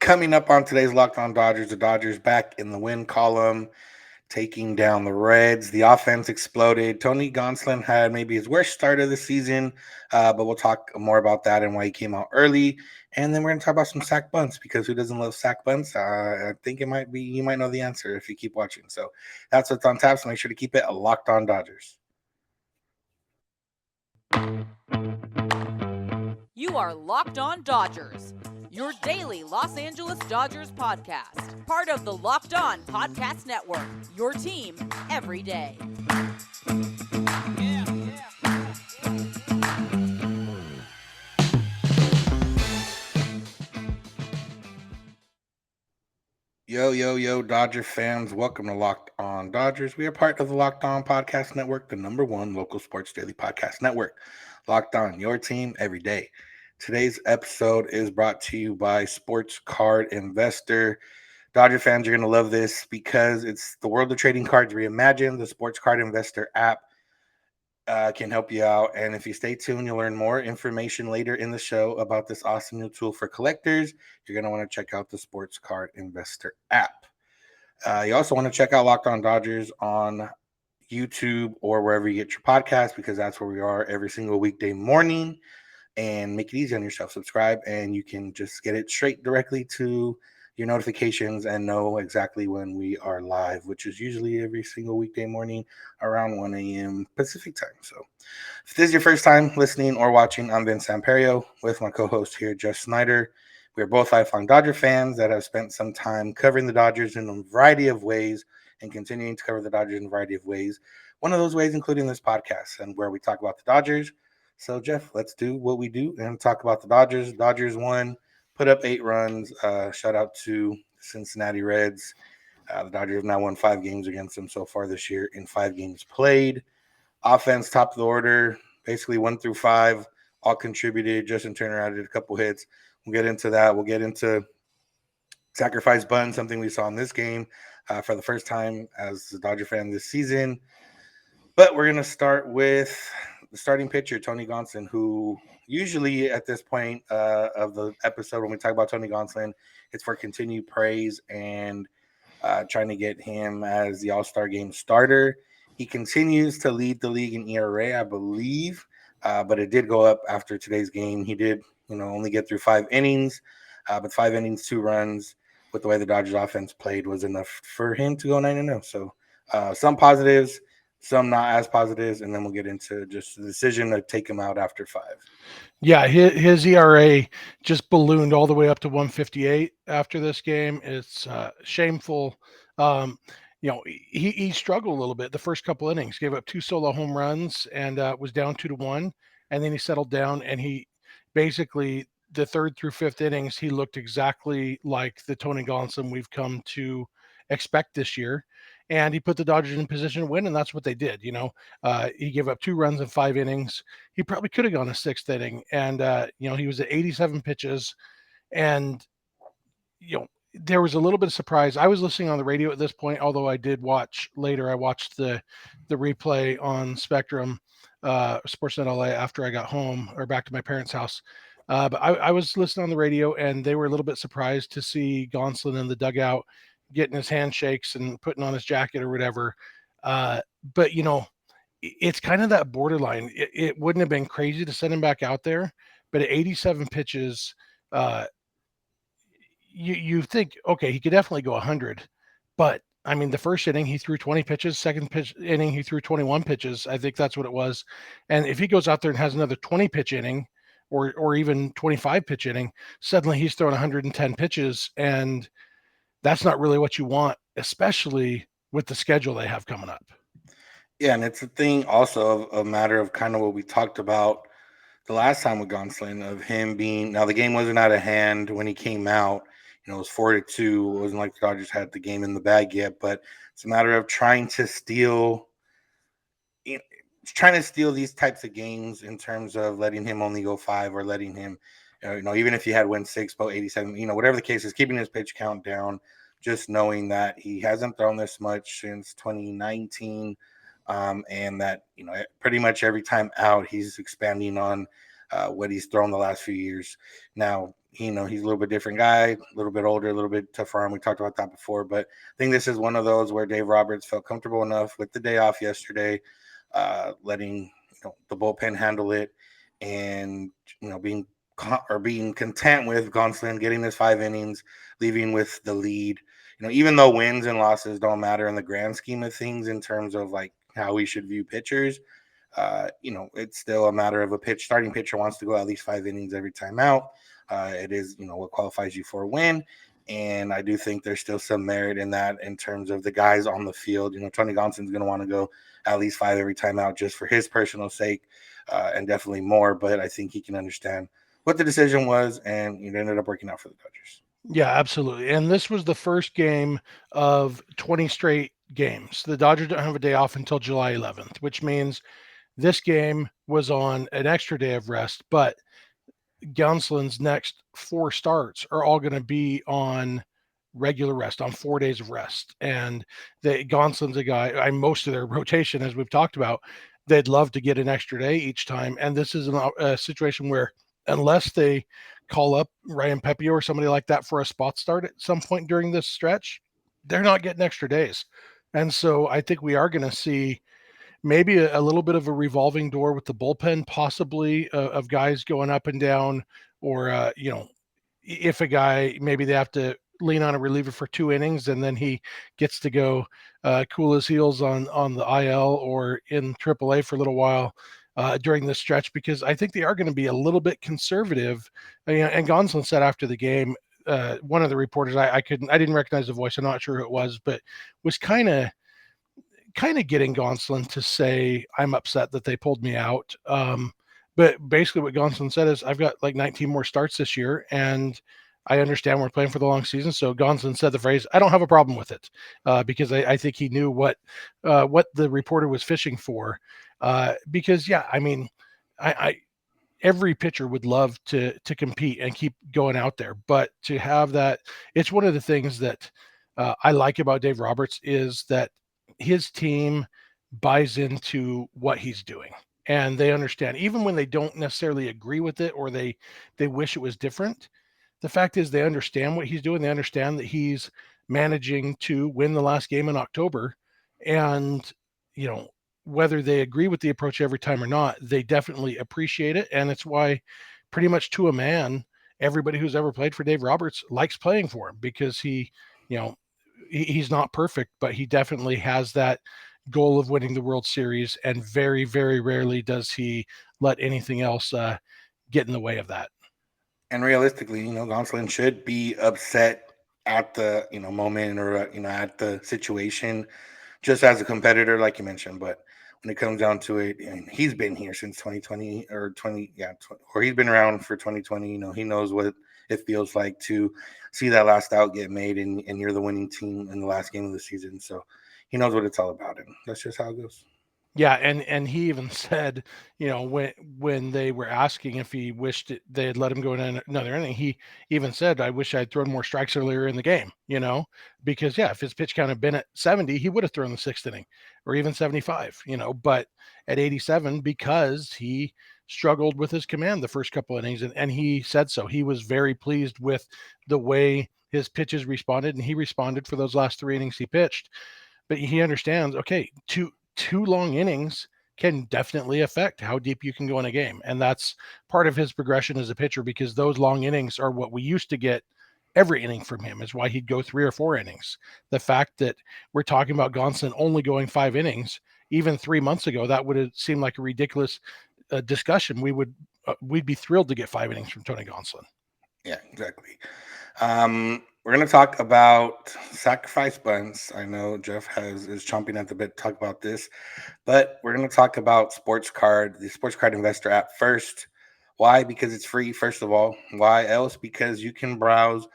Coming up on today's Locked On Dodgers, the Dodgers back in the win column, taking down the Reds. The offense exploded. Tony Gonsolin had maybe his worst start of the season, but we'll talk more about that and why he came out early. And then we're going to talk about some sack bunts because who doesn't love sack bunts? I think it might be, you might know the answer if you keep watching. So that's what's on tap. So make sure to keep it a Locked On Dodgers. You are Locked On Dodgers, your daily Los Angeles Dodgers podcast. Part of the Locked On Podcast Network, your team every day. Yo, Dodger fans. Welcome to Locked On Dodgers. We are part of the Locked On Podcast Network, the #1 local sports daily podcast network. Locked On, your team every day. Today's episode is brought to you by Sports Card Investor. Dodger fans are going to love this because it's the world of trading cards reimagined. The Sports Card Investor app can help you out. And if you stay tuned, you'll learn more information later in the show about this awesome new tool for collectors. You're going to want to check out the Sports Card Investor app. You also want to check out Locked On Dodgers on YouTube or wherever you get your podcast, because that's where we are every single weekday morning. And make it easy on yourself. Subscribe, and you can just get it straight directly to your notifications and know exactly when we are live, which is usually every single weekday morning around 1 a.m. Pacific time. So if this is your first time listening or watching, I'm Samperio with my co-host here, Jeff Snider. We are both lifelong Dodger fans that have spent some time covering the Dodgers in a variety of ways and continuing to cover the Dodgers in a variety of ways. One of those ways including this podcast, and where we talk about the Dodgers. So, Jeff, let's do what we do and talk about the Dodgers. Dodgers won, put up 8 runs. Shout out to Cincinnati Reds. The Dodgers have now won 5 games against them so far this year in 5 games played. Offense, top of the order, basically 1 through 5, all contributed. Justin Turner added a couple hits. We'll get into that. We'll get into sacrifice bunt, something we saw in this game for the first time as a Dodger fan this season. But we're going to start with the starting pitcher, Tony Gonsolin, who usually at this point of the episode, when we talk about Tony Gonsolin, it's for continued praise and trying to get him as the All-Star game starter. He continues to lead the league in ERA, I believe, but it did go up after today's game. He did, only get through 5 innings, but 5 innings, 2 runs with the way the Dodgers offense played was enough for him to go 9-0. So some positives, some not as positives, and then we'll get into just the decision to take him out after 5. Yeah, his ERA just ballooned all the way up to 158 after this game. It's shameful. He struggled a little bit the first couple innings, gave up 2 solo home runs and was down 2-1. And then he settled down, and he basically, the 3rd through 5th innings, he looked exactly like the Tony Gonsolin we've come to expect this year. And he put the Dodgers in position to win, and that's what they did. He gave up 2 runs in 5 innings. He probably could have gone a 6th inning, and he was at 87 pitches, and there was a little bit of surprise. I was listening on the radio at this point, although I did watch later. I watched the replay on Spectrum, Sportsnet LA after I got home or back to my parents' house. But I was listening on the radio, and they were a little bit surprised to see Gonslin in the dugout getting his handshakes and putting on his jacket or whatever. But it's kind of that borderline. It wouldn't have been crazy to send him back out there, but at 87 pitches, you think, okay, he could definitely go 100. But I mean, the first inning he threw 20 pitches, second inning he threw 21 pitches. I think that's what it was. And if he goes out there and has another 20 pitch inning or even 25 pitch inning, suddenly he's throwing 110 pitches, and that's not really what you want, especially with the schedule they have coming up. Yeah, and it's a thing also of a matter of kind of what we talked about the last time with Gonslin, of him being, now the game wasn't out of hand when he came out. It was 4-2. It wasn't like the Dodgers had the game in the bag yet, but it's a matter of trying to steal these types of games in terms of letting him only go 5 or letting him, even if he had win 6, but 87, whatever the case is, keeping his pitch count down, just knowing that he hasn't thrown this much since 2019. And that, pretty much every time out, he's expanding on what he's thrown the last few years. Now, He's a little bit different guy, a little bit older, a little bit tougher arm. We talked about that before, but I think this is one of those where Dave Roberts felt comfortable enough with the day off yesterday, letting the bullpen handle it, and being content with Gonslin getting his 5 innings, leaving with the lead. Even though wins and losses don't matter in the grand scheme of things in terms of like how we should view pitchers, it's still a matter of starting pitcher wants to go at least 5 innings every time out. It is, what qualifies you for a win. And I do think there's still some merit in that in terms of the guys on the field. Tony Gonsolin's going to want to go at least 5 every time out just for his personal sake, and definitely more. But I think he can understand what the decision was, and it ended up working out for the Dodgers. Yeah, absolutely. And this was the first game of 20 straight games. The Dodgers don't have a day off until July 11th, which means this game was on an extra day of rest, but Gonslin's next 4 starts are all going to be on regular rest, on 4 days of rest. And Gonslin's a guy, most of their rotation, as we've talked about, they'd love to get an extra day each time. And this is a situation where unless they call up Ryan Pepio or somebody like that for a spot start at some point during this stretch, they're not getting extra days. And so I think we are going to see maybe a little bit of a revolving door with the bullpen, possibly of guys going up and down, or if a guy maybe they have to lean on a reliever for 2 innings and then he gets to go cool his heels on the IL or in AAA for a little while during this stretch, because I think they are going to be a little bit conservative. And Gonslin said after the game, one of the reporters, I didn't recognize the voice, I'm not sure who it was, but was kind of getting Gonslin to say, I'm upset that they pulled me out. But basically what Gonslin said is, I've got like 19 more starts this year, and I understand we're playing for the long season. So Gonslin said the phrase, I don't have a problem with it, because I think he knew what the reporter was fishing for. Because, yeah, I mean, I every pitcher would love to compete and keep going out there, but to have that, it's one of the things that I like about Dave Roberts is that his team buys into what he's doing, and they understand, even when they don't necessarily agree with it or they wish it was different. The fact is, they understand what he's doing. They understand that he's managing to win the last game in October, and you know whether they agree with the approach every time or not, they definitely appreciate it. And it's why, pretty much to a man, everybody who's ever played for Dave Roberts likes playing for him, because you know, he's not perfect, but he definitely has that goal of winning the World Series, and very, very rarely does he let anything else get in the way of that. And realistically, Gonsolin should be upset at the moment, or at the situation, just as a competitor, like you mentioned. But when it comes down to it, and he's been here since 2020 or 20, yeah, or he's been around for 2020. He knows what it feels like to see that last out get made, and you're the winning team in the last game of the season. So he knows what it's all about, and that's just how it goes. Yeah, and he even said, when they were asking if he wished they had let him go in another inning, he even said, "I wish I'd thrown more strikes earlier in the game." Because yeah, if his pitch count had been at 70, he would have thrown the 6th inning, or even 75. But at 87, because he struggled with his command the first couple innings, and he said so. He was very pleased with the way his pitches responded, and he responded for those last 3 innings he pitched. But he understands, okay, two long innings can definitely affect how deep you can go in a game. And that's part of his progression as a pitcher, because those long innings are what we used to get every inning from him, is why he'd go 3 or 4 innings. The fact that we're talking about Gonslin only going 5 innings, even 3 months ago, that would have seemed like a ridiculous discussion. We'd be thrilled to get 5 innings from Tony Gonsolin. Yeah, exactly. We're gonna talk about sacrifice bunts. I know Jeff is chomping at the bit to talk about this, but we're gonna talk about the sports card investor app first. Why? Because it's free, first of all. Why else? Because you can browse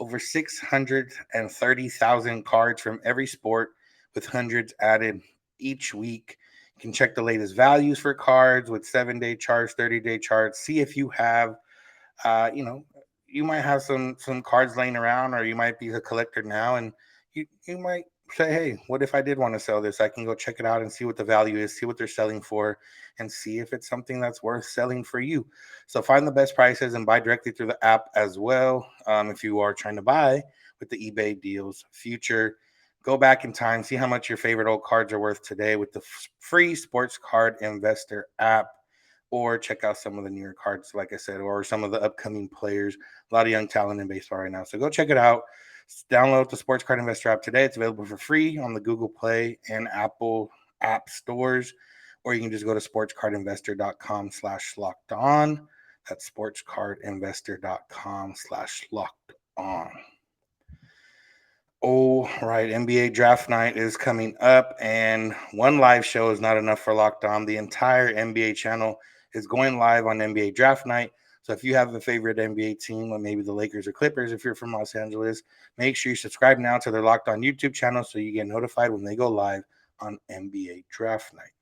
over 630,000 cards from every sport, with hundreds added each week. You can check the latest values for cards with 7-day charts, 30-day charts. See if you have, uh, you know, you might have some cards laying around, or you might be a collector now, and you might say, hey, what if I did want to sell this? I can go check it out and see what the value is, see what they're selling for, and see if it's something that's worth selling for you. So find the best prices and buy directly through the app as well. If you are trying to buy with the eBay deals future, go back in time, see how much your favorite old cards are worth today with the free Sports Card Investor app. Or check out some of the newer cards, like I said, or some of the upcoming players. A lot of young talent in baseball right now. So go check it out. Download the Sports Card Investor app today. It's available for free on the Google Play and Apple app stores, or you can just go to sportscardinvestor.com/locked on. That's sportscardinvestor.com/locked on. Oh, right. NBA draft night is coming up, and one live show is not enough for Locked On. The entire NBA channel is going live on NBA draft night. So if you have a favorite NBA team, or maybe the Lakers or Clippers, if you're from Los Angeles, make sure you subscribe now to their Locked On YouTube channel so you get notified when they go live on NBA draft night.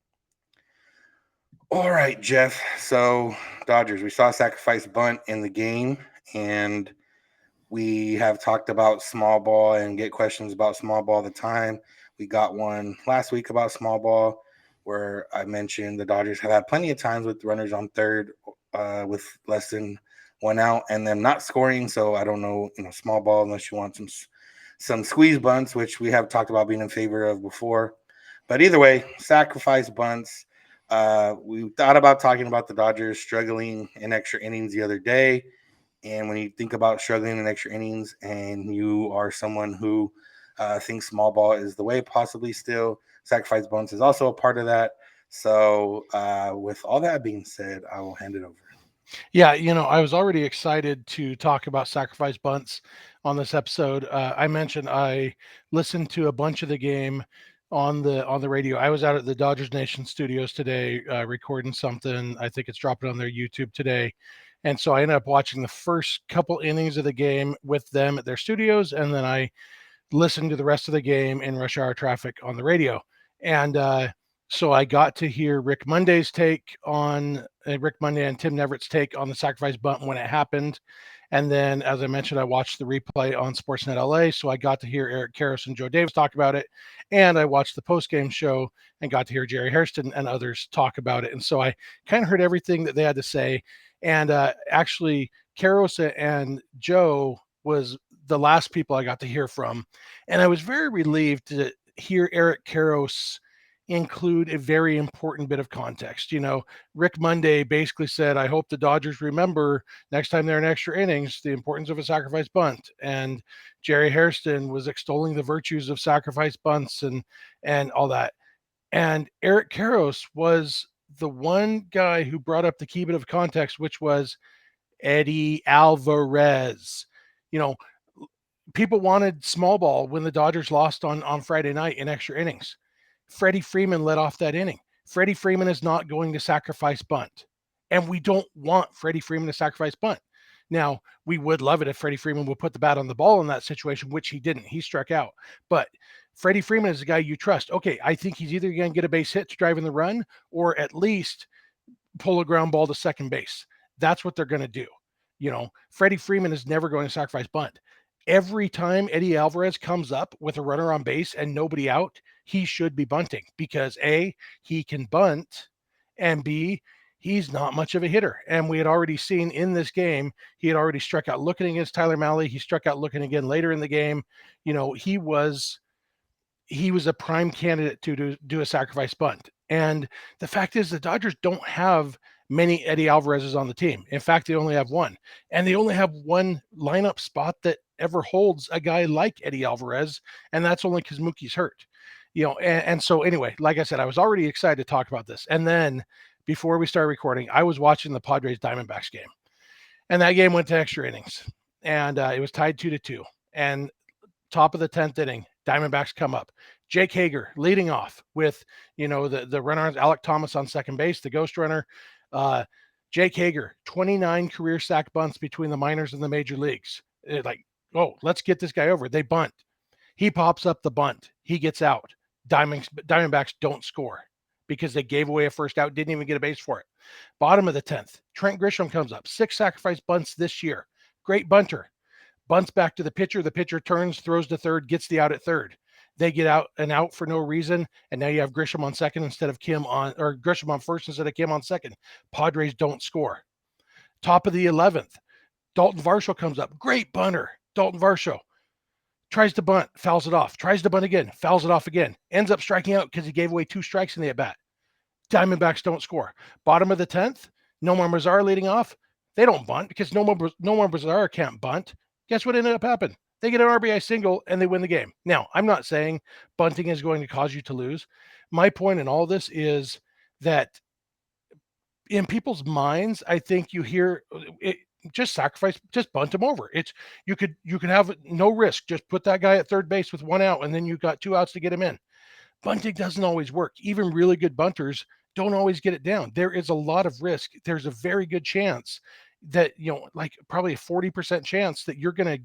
All right, Jeff. So Dodgers, we saw a sacrifice bunt in the game, and we have talked about small ball and get questions about small ball all the time. We got one last week about small ball where I mentioned the Dodgers have had plenty of times with runners on third with less than one out and them not scoring. So I don't know, small ball unless you want some squeeze bunts, which we have talked about being in favor of before. But either way, sacrifice bunts. We thought about talking about the Dodgers struggling in extra innings the other day. And when you think about struggling in extra innings and you are someone who thinks small ball is the way, possibly still, sacrifice bunts is also a part of that. So, with all that being said, I will hand it over. Yeah, I was already excited to talk about sacrifice bunts on this episode. I mentioned I listened to a bunch of the game on the radio. I was out at the Dodgers Nation studios today recording something. I think it's dropping on their YouTube today. And so I ended up watching the first couple innings of the game with them at their studios, and then I listened to the rest of the game in rush hour traffic on the radio. And so I got to hear Rick Monday and Tim Neverrett's take on the sacrifice bunt when it happened. And then, as I mentioned, I watched the replay on Sportsnet LA. So I got to hear Eric Karros and Joe Davis talk about it. And I watched the post-game show and got to hear Jerry Hairston and others talk about it. And so I kind of heard everything that they had to say. And actually, Karros and Joe was the last people I got to hear from. And I was very relieved to hear Eric Karros include a very important bit of context. Rick Monday basically said, I hope the Dodgers remember next time they're in extra innings, the importance of a sacrifice bunt. And Jerry Hairston was extolling the virtues of sacrifice bunts and all that. And Eric Karros was the one guy who brought up the key bit of context, which was Eddie Alvarez. You know, people wanted small ball when the Dodgers lost on Friday night in extra innings. Freddie Freeman led off that inning. Freddie Freeman is not going to sacrifice bunt. And we don't want Freddie Freeman to sacrifice bunt. Now, we would love it if Freddie Freeman would put the bat on the ball in that situation, which he didn't. He struck out. But Freddie Freeman is a guy you trust. Okay, I think he's either going to get a base hit to drive in the run or at least pull a ground ball to second base. That's what they're going to do. Freddie Freeman is never going to sacrifice bunt. Every time Eddie Alvarez comes up with a runner on base and nobody out, he should be bunting because A, he can bunt, and B, he's not much of a hitter. And we had already seen in this game, he had already struck out looking against Tyler Mahle. He struck out looking again later in the game. He was a prime candidate to do a sacrifice bunt. And the fact is the Dodgers don't have many Eddie Alvarez's on the team. In fact, they only have one. And they only have one lineup spot that ever holds a guy like Eddie Alvarez, and that's only because Mookie's hurt. And so anyway, like I said, I was already excited to talk about this. And then before we started recording, I was watching the Padres Diamondbacks game. And that game went to extra innings. And it was tied 2-2. And top of the 10th inning, Diamondbacks come up. Jake Hager leading off with, the runner, Alec Thomas on second base, the ghost runner. Jake Hager, 29 career sack bunts between the minors and the major leagues. Let's get this guy over. They bunt. He pops up the bunt. He gets out. Diamondbacks don't score because they gave away a first out, didn't even get a base for it. Bottom of the 10th, Trent Grisham comes up. 6 sacrifice bunts this year. Great bunter. Bunts back to the pitcher. The pitcher turns, throws to third, gets the out at third. They get out for no reason, and now you have Grisham on second instead of Kim on, or Grisham on first instead of Kim on second. Padres don't score. Top of the 11th, Dalton Varsho comes up. Great bunter. Dalton Varsho tries to bunt, fouls it off. Tries to bunt again, fouls it off again. Ends up striking out because he gave away 2 strikes in the at-bat. Diamondbacks don't score. Bottom of the 10th, Nomar Mazar leading off. They don't bunt because Nomar Mazar can't bunt. Guess what ended up happening? They get an RBI single and they win the game. Now, I'm not saying bunting is going to cause you to lose. My point in all this is that in people's minds, I think you hear it, just sacrifice, just bunt him over. It's you could have no risk. Just put that guy at third base with 1 out, and then you've got 2 outs to get him in. Bunting doesn't always work. Even really good bunters don't always get it down. There is a lot of risk. There's a very good chance that, like probably a 40% chance that you're going to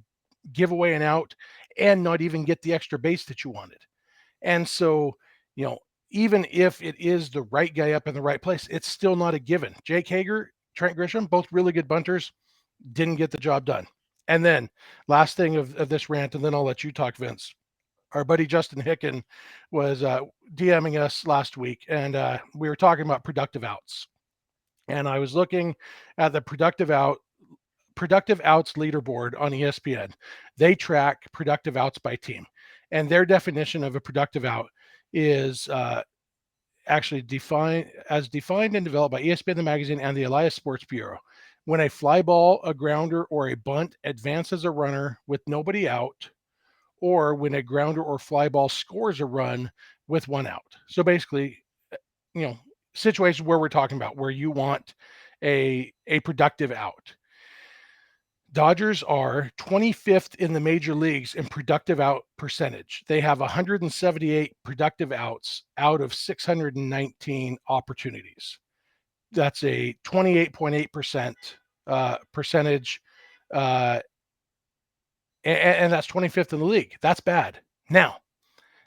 give away an out and not even get the extra base that you wanted. And so, even if it is the right guy up in the right place, it's still not a given. Jake Hager, Trent Grisham, both really good bunters, didn't get the job done. And then last thing of this rant, and then I'll let you talk, Vince. Our buddy Justin Hicken was DMing us last week, and we were talking about productive outs. And I was looking at the productive outs leaderboard on ESPN. They track productive outs by team, and their definition of a productive out is actually defined and developed by ESPN, the magazine, and the Elias Sports Bureau. When a fly ball, a grounder, or a bunt advances a runner with nobody out, or when a grounder or fly ball scores a run with 1 out. So basically, situations where we're talking about where you want a productive out. Dodgers are 25th in the major leagues in productive out percentage. They have 178 productive outs out of 619 opportunities. That's a 28.8% percentage, and that's 25th in the league. That's bad. Now,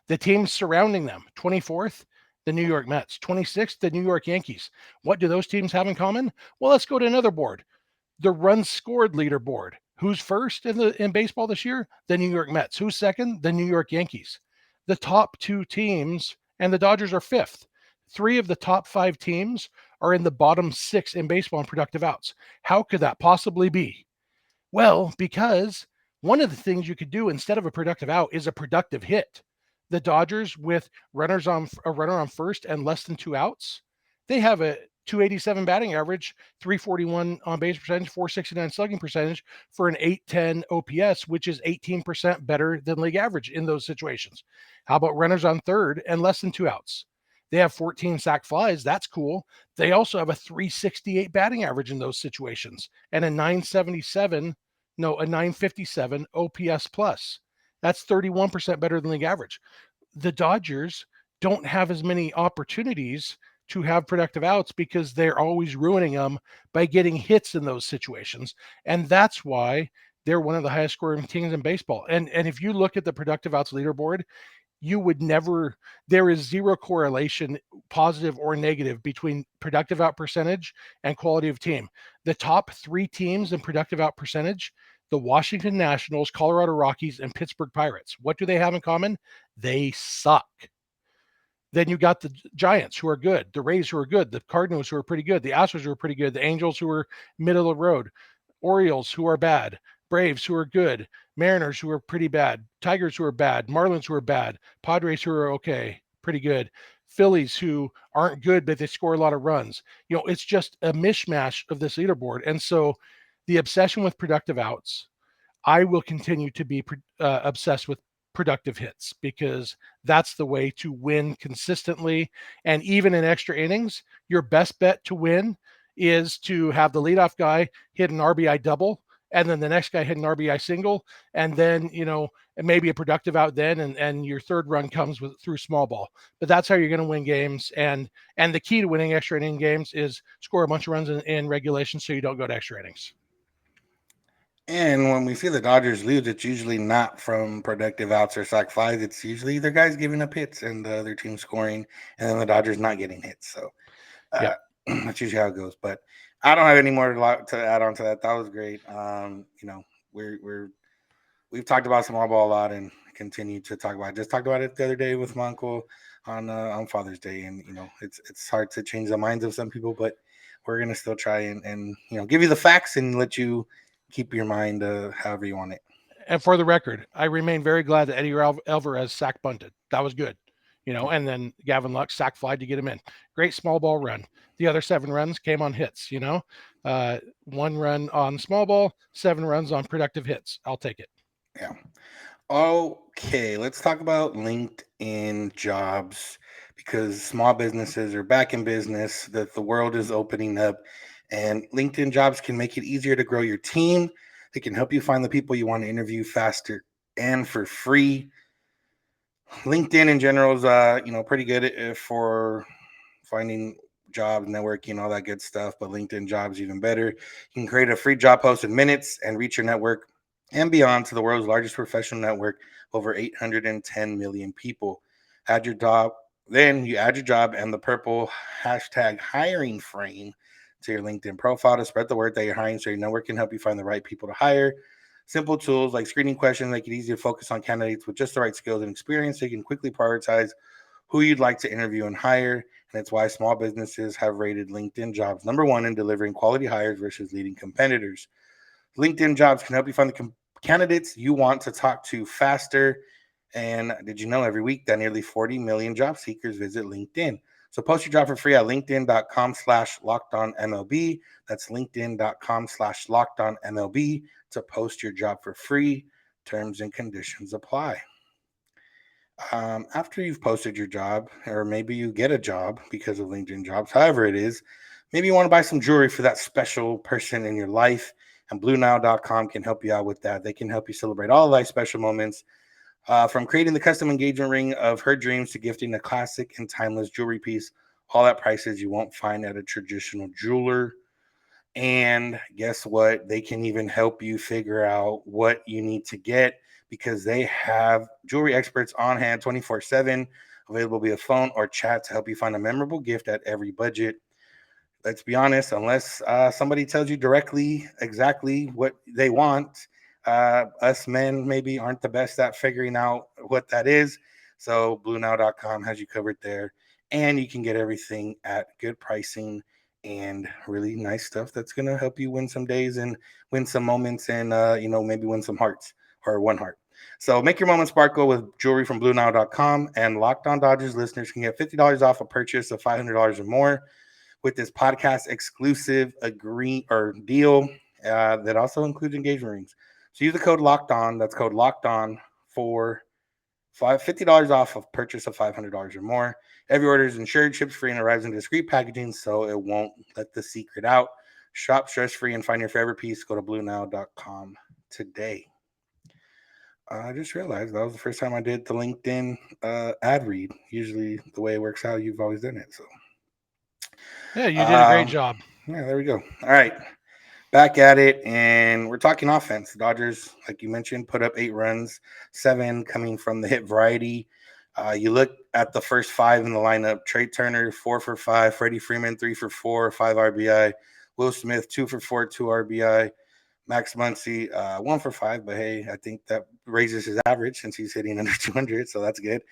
the teams surrounding them, 24th, the New York Mets, 26th, the New York Yankees. What do those teams have in common? Well, let's go to another board. The runs scored leaderboard. Who's first in baseball this year? The New York Mets. Who's second? The New York Yankees. The top 2 teams, and the Dodgers are 5th. 3 of the top 5 teams are in the bottom 6 in baseball in productive outs. How could that possibly be? Well, because one of the things you could do instead of a productive out is a productive hit. The Dodgers, with a runner on first and less than 2 outs, they have a 287 batting average, 341 on base percentage, 469 slugging percentage for an 810 OPS, which is 18% better than league average in those situations. How about runners on third and less than 2 outs? They have 14 sac flies. That's cool. They also have a 368 batting average in those situations and a 957 a 957 OPS plus. That's 31% better than league average. The Dodgers don't have as many opportunities to have productive outs because they're always ruining them by getting hits in those situations. And that's why they're one of the highest scoring teams in baseball. And if you look at the productive outs leaderboard, you would never, there is zero correlation, positive or negative, between productive out percentage and quality of team. The top 3 teams in productive out percentage, the Washington Nationals, Colorado Rockies, and Pittsburgh Pirates. What do they have in common? They suck. Then you got the Giants, who are good, the Rays, who are good, the Cardinals, who are pretty good, the Astros, who are pretty good, the Angels, who are middle of the road, Orioles, who are bad, Braves, who are good, Mariners, who are pretty bad, Tigers, who are bad, Marlins, who are bad, Padres, who are okay, pretty good, Phillies, who aren't good, but they score a lot of runs. It's just a mishmash of this leaderboard. And so the obsession with productive outs, I will continue to be obsessed with productive hits, because that's the way to win consistently. And even in extra innings, your best bet to win is to have the leadoff guy hit an RBI double, and then the next guy hit an RBI single, and then, maybe a productive out then, and your third run comes through small ball. But that's how you're going to win games. And the key to winning extra inning games is score a bunch of runs in regulation so you don't go to extra innings. And when we see the Dodgers lose, it's usually not from productive outs or sac flies. It's usually their guys giving up hits and the other team scoring, and then the Dodgers not getting hits. So Yeah. that's usually how it goes. But I don't have any more to add on to that. That was great. We're we've talked about small ball a lot and continue to talk about it. Just talked about it the other day with my uncle on Father's Day, and it's hard to change the minds of some people, but we're gonna still try and give you the facts and let you keep your mind however you want it. And for the record, I remain very glad that Eddie Alvarez sack bunted. That was good. And then Gavin Lux sack flied to get him in. Great small ball run. The other 7 runs came on hits, 1 run on small ball, 7 runs on productive hits. I'll take it. Yeah. Okay, let's talk about LinkedIn jobs because small businesses are back in business, that the world is opening up, and LinkedIn jobs can make it easier to grow your team. They can help you find the people you want to interview faster and for free. LinkedIn in general is pretty good for finding jobs, networking, all that good stuff. But LinkedIn jobs even better. You can create a free job post in minutes and reach your network and beyond to the world's largest professional network, over 810 million people. Add your job, then you add your job and the purple hashtag hiring frame to your LinkedIn profile to spread the word that you're hiring so your network can help you find the right people to hire. Simple tools like screening questions make it easy to focus on candidates with just the right skills and experience so you can quickly prioritize who you'd like to interview and hire. And it's why small businesses have rated LinkedIn jobs #1 in delivering quality hires versus leading competitors. LinkedIn jobs can help you find the candidates you want to talk to faster. And did you know every week that nearly 40 million job seekers visit LinkedIn? So post your job for free at linkedin.com/lockedonmlb. That's linkedin.com/lockedonmlb to post your job for free. Terms and conditions apply. After you've posted your job, or maybe you get a job because of LinkedIn jobs, however it is, maybe you want to buy some jewelry for that special person in your life, and BlueNile.com can help you out with that. They can help you celebrate all life special moments, from creating the custom engagement ring of her dreams to gifting a classic and timeless jewelry piece, all at prices you won't find at a traditional jeweler. And guess what? They can even help you figure out what you need to get because they have jewelry experts on hand 24/7, available via phone or chat to help you find a memorable gift at every budget. Let's be honest, unless somebody tells you directly exactly what they want, us men maybe aren't the best at figuring out what that is. So BlueNow.com has you covered there, and you can get everything at good pricing and really nice stuff that's going to help you win some days and win some moments and maybe win some hearts or one heart. So make your moment sparkle with jewelry from BlueNow.com, and Locked On Dodgers listeners can get $50 off a purchase of $500 or more with this podcast exclusive agree or deal that also includes engagement rings. So use the code Locked On. That's code Locked On for $50 off of purchase of $500 or more. Every order is insured, ships free, and arrives in discreet packaging, so it won't let the secret out. Shop stress free and find your favorite piece. Go to BlueNow.com today. I just realized that was the first time I did the LinkedIn ad read. Usually, the way it works out, you've always done it. So, Yeah, you did a great job. yeah, there we go. All right. Back at it, and we're talking offense. The Dodgers, like you mentioned, put up 8 runs, 7 coming from the hit variety. You look at the first 5 in the lineup: Trey Turner, 4 for 5; Freddie Freeman, 3 for 4, 5 RBI; Will Smith, 2 for 4, 2 RBI; Max Muncy, 1 for 5. But hey, I think that raises his average since he's hitting under 200, so that's good.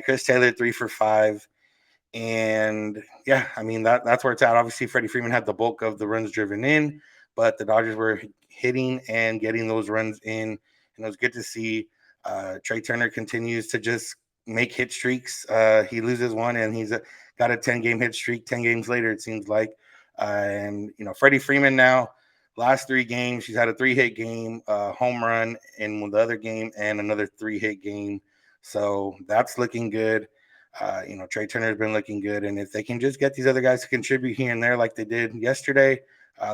Chris Taylor, 3 for 5. And yeah, I mean that's where it's at. Obviously, Freddie Freeman had the bulk of the runs driven in, but the Dodgers were hitting and getting those runs in, and it was good to see. Trey Turner continues to just make hit streaks. He loses one, and he's got a 10-game hit streak. 10 games later, it seems like. And Freddie Freeman now, last 3 games, he's had a 3-hit game, home run in the other game, and another 3-hit game. So that's looking good. Trey Turner's been looking good, and if they can just get these other guys to contribute here and there like they did yesterday,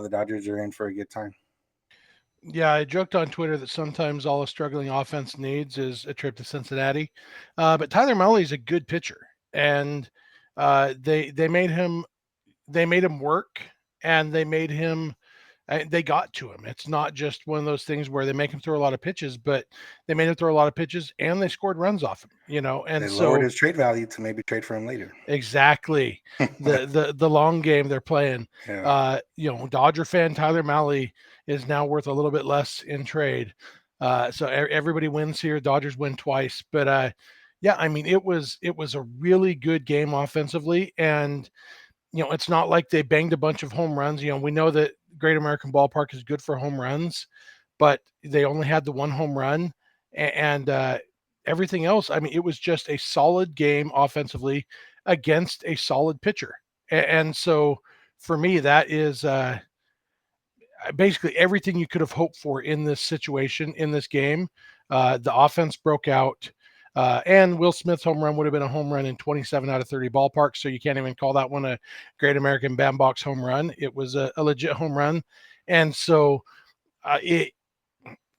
the Dodgers are in for a good time. Yeah, I joked on Twitter that sometimes all a struggling offense needs is a trip to Cincinnati, but Tyler Mahle is a good pitcher, and they made him work, and they got to him. It's not just one of those things where they make him throw a lot of pitches, but they made him throw a lot of pitches and they scored runs off him, and they so lowered his trade value to maybe trade for him later. Exactly. The long game they're playing. Yeah. Dodger fan Tyler Mahle is now worth a little bit less in trade. So everybody wins here. Dodgers win twice, but yeah, I mean it was a really good game offensively, and it's not like they banged a bunch of home runs. We know that Great American Ballpark is good for home runs, but they only had the one home run, and everything else. I mean, it was just a solid game offensively against a solid pitcher, and so for me, that is basically everything you could have hoped for in this situation in this game. The offense broke out. And Will Smith's home run would have been a home run in 27 out of 30 ballparks, so you can't even call that one a Great American Bandbox home run. It was a legit home run, and so it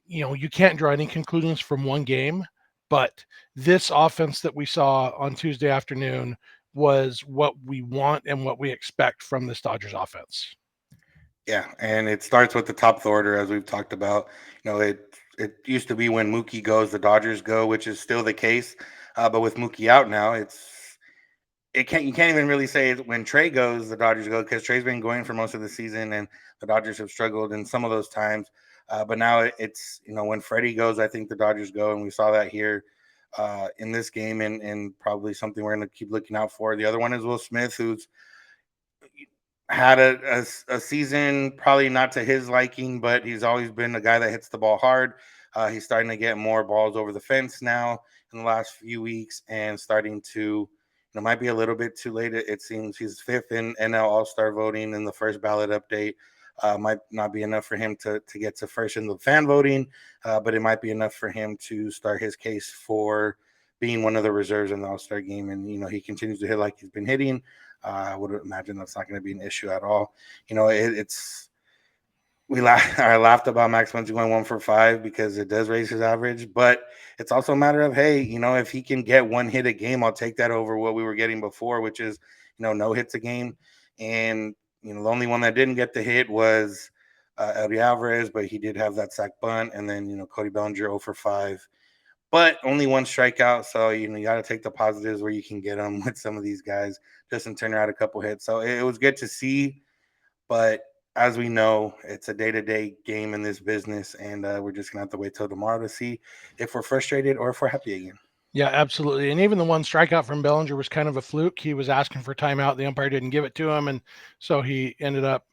you can't draw any conclusions from one game, but this offense that we saw on Tuesday afternoon was what we want and what we expect from this Dodgers offense. Yeah, and it starts with the top of the order, as we've talked about. It used to be when Mookie goes, the Dodgers go, which is still the case. But with Mookie out now, it can't you can't even really say when Trey goes, the Dodgers go, because Trey's been going for most of the season, and the Dodgers have struggled in some of those times. But now it's when Freddie goes, I think the Dodgers go, and we saw that here in this game, and probably something we're going to keep looking out for. The other one is Will Smith, who's had a season probably not to his liking, but he's always been a guy that hits the ball hard. He's starting to get more balls over the fence now in the last few weeks, and starting to, might be a little bit too late. It seems he's fifth in NL All-Star voting in the first ballot update. Might not be enough for him to get to first in the fan voting, but it might be enough for him to start his case for being one of the reserves in the All-Star game. And he continues to hit like he's been hitting. I would imagine that's not going to be an issue at all. It's I laughed about Max Muncy going 1 for 5 because it does raise his average, but it's also a matter of, hey, if he can get one hit a game, I'll take that over what we were getting before, which is no hits a game. And the only one that didn't get the hit was Eddie Alvarez, but he did have that sack bunt, and then Cody Bellinger 0 for 5. But only one strikeout, so you got to take the positives where you can get them with some of these guys. Justin Turner had a couple hits, so it was good to see. But as we know, it's a day-to-day game in this business, and we're just gonna have to wait till tomorrow to see if we're frustrated or if we're happy again. Yeah, absolutely. And even the one strikeout from Bellinger was kind of a fluke. He was asking for timeout. The umpire didn't give it to him. And so he ended up,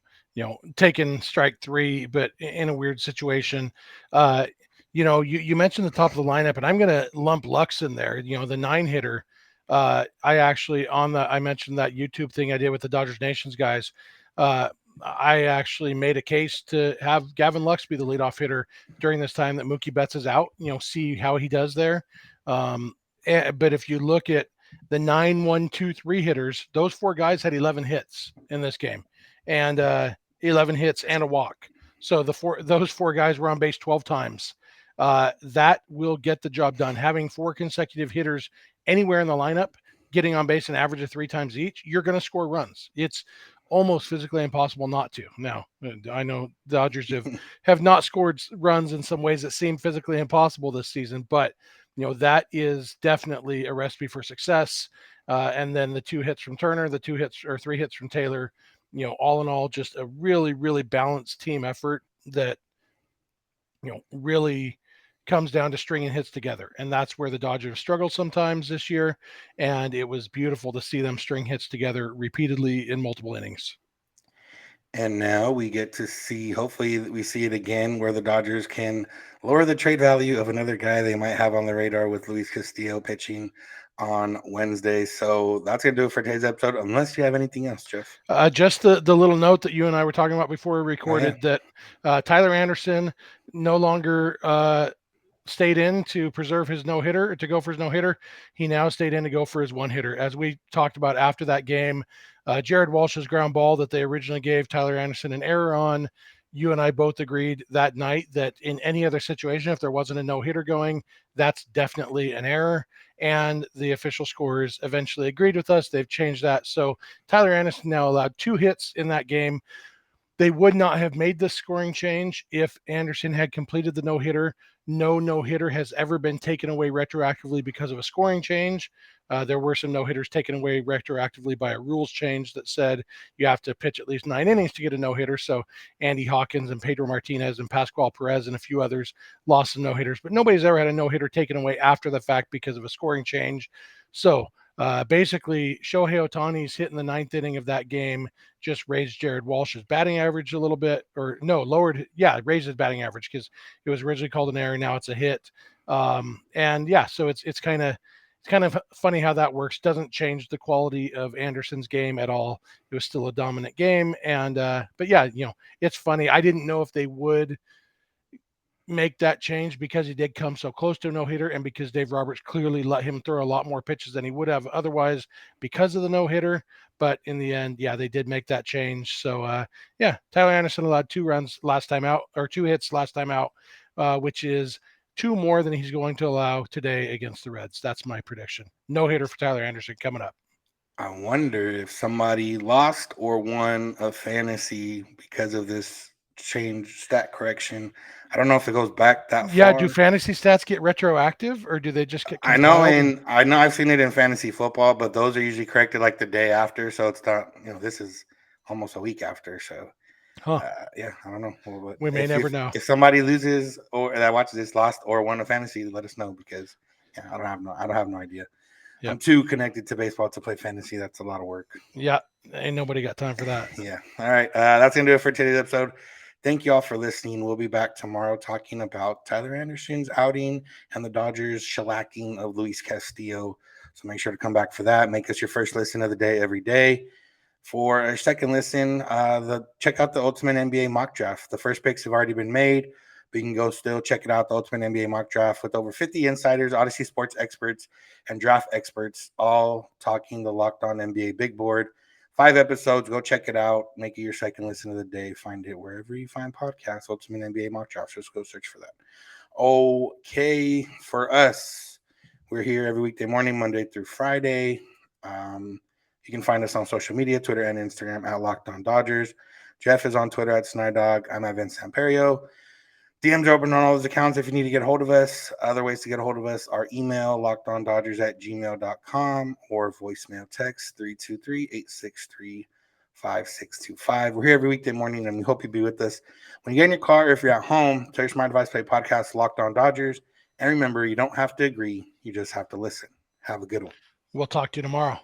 taking strike 3, but in a weird situation. You mentioned the top of the lineup, and I'm going to lump Lux in there, the 9 hitter. I mentioned that YouTube thing I did with the Dodgers Nations guys. I actually made a case to have Gavin Lux be the leadoff hitter during this time that Mookie Betts is out, see how he does there. But if you look at the 9, 1, 2, 3 hitters, those 4 guys had 11 hits in this game, and 11 hits and a walk. So those 4 guys were on base 12 times. That will get the job done. Having 4 consecutive hitters anywhere in the lineup, getting on base an average of 3 times each, you're going to score runs. It's almost physically impossible not to. Now, I know the Dodgers have not scored runs in some ways that seem physically impossible this season, but that is definitely a recipe for success. And then the 2 hits from Turner, the 2 hits or 3 hits from Taylor, all in all, just a really, really balanced team effort that, really comes down to stringing hits together. And that's where the Dodgers struggled sometimes this year. And it was beautiful to see them string hits together repeatedly in multiple innings. And now we get to see, hopefully we see it again, where the Dodgers can lower the trade value of another guy they might have on the radar with Luis Castillo pitching on Wednesday. So that's going to do it for today's episode, unless you have anything else, Jeff. Just the little note that you and I were talking about before we recorded, that Tyler Anderson no longer stayed in to preserve his no-hitter, to go for his no-hitter. He now stayed in to go for his 1-hitter. As we talked about after that game, Jared Walsh's ground ball that they originally gave Tyler Anderson an error on, you and I both agreed that night that in any other situation, if there wasn't a no-hitter going, that's definitely an error. And the official scorers eventually agreed with us. They've changed that. So Tyler Anderson now allowed 2 hits in that game. They would not have made this scoring change if Anderson had completed the no-hitter. No no-hitter has ever been taken away retroactively because of a scoring change. There were some no-hitters taken away retroactively by a rules change that said you have to pitch at least 9 innings to get a no-hitter. So Andy Hawkins and Pedro Martinez and Pascual Perez and a few others lost some no-hitters, but nobody's ever had a no-hitter taken away after the fact because of a scoring change. So basically, Shohei Ohtani's hit in the ninth inning of that game just raised Jared Walsh's batting average a little bit, or no, lowered, raised his batting average because it was originally called an error. Now it's a hit. And yeah, so it's kind of funny how that works. Doesn't change the quality of Anderson's game at all. It was still a dominant game. And but yeah, it's funny. I didn't know if they would make that change because he did come so close to a no-hitter and because Dave Roberts clearly let him throw a lot more pitches than he would have otherwise because of the no-hitter. But in the end, they did make that change. So Tyler Anderson allowed 2 runs last time out, or 2 hits last time out, which is 2 more than he's going to allow today against the Reds. That's my prediction. No-hitter for Tyler Anderson coming up. I wonder if somebody lost or won a fantasy because of this change stat correction. I don't know if it goes back that far. Do fantasy stats get retroactive or do they just get I know I've seen it in fantasy football, but those are usually corrected like the day after, so it's not, this is almost a week after, so I don't know. But we may never know. If somebody loses or that watches this lost or won a fantasy, let us know because I don't have no idea. Yep. I'm too connected to baseball to play fantasy. That's a lot of work. Yeah, ain't nobody got time for that. Yeah. All right. That's going to do it for today's episode. Thank you all for listening. We'll be back tomorrow talking about Tyler Anderson's outing and the Dodgers shellacking of Luis Castillo. So make sure to come back for that. Make us your first listen of the day every day. For a second listen, check out the Ultimate NBA Mock Draft. The first picks have already been made. But you can go still check it out, the Ultimate NBA Mock Draft, with over 50 insiders, Odyssey sports experts, and draft experts, all talking the Locked On NBA Big Board. 5 episodes. Go check it out. Make it your second listen of the day. Find it wherever you find podcasts, Ultimate NBA Mock Draft. Just go search for that. Okay, for us, we're here every weekday morning, Monday through Friday. You can find us on social media, Twitter and Instagram at Locked On Dodgers. Jeff is on Twitter at Snider. I'm at Vince Samperio. DMs are open on all those accounts if you need to get a hold of us. Other ways to get a hold of us are email, lockedondodgers@gmail.com, or voicemail text 323-863-5625. We're here every weekday morning, and we hope you'll be with us. When you get in your car, or if you're at home, tell your smart device play podcast Locked On Dodgers. And remember, you don't have to agree. You just have to listen. Have a good one. We'll talk to you tomorrow.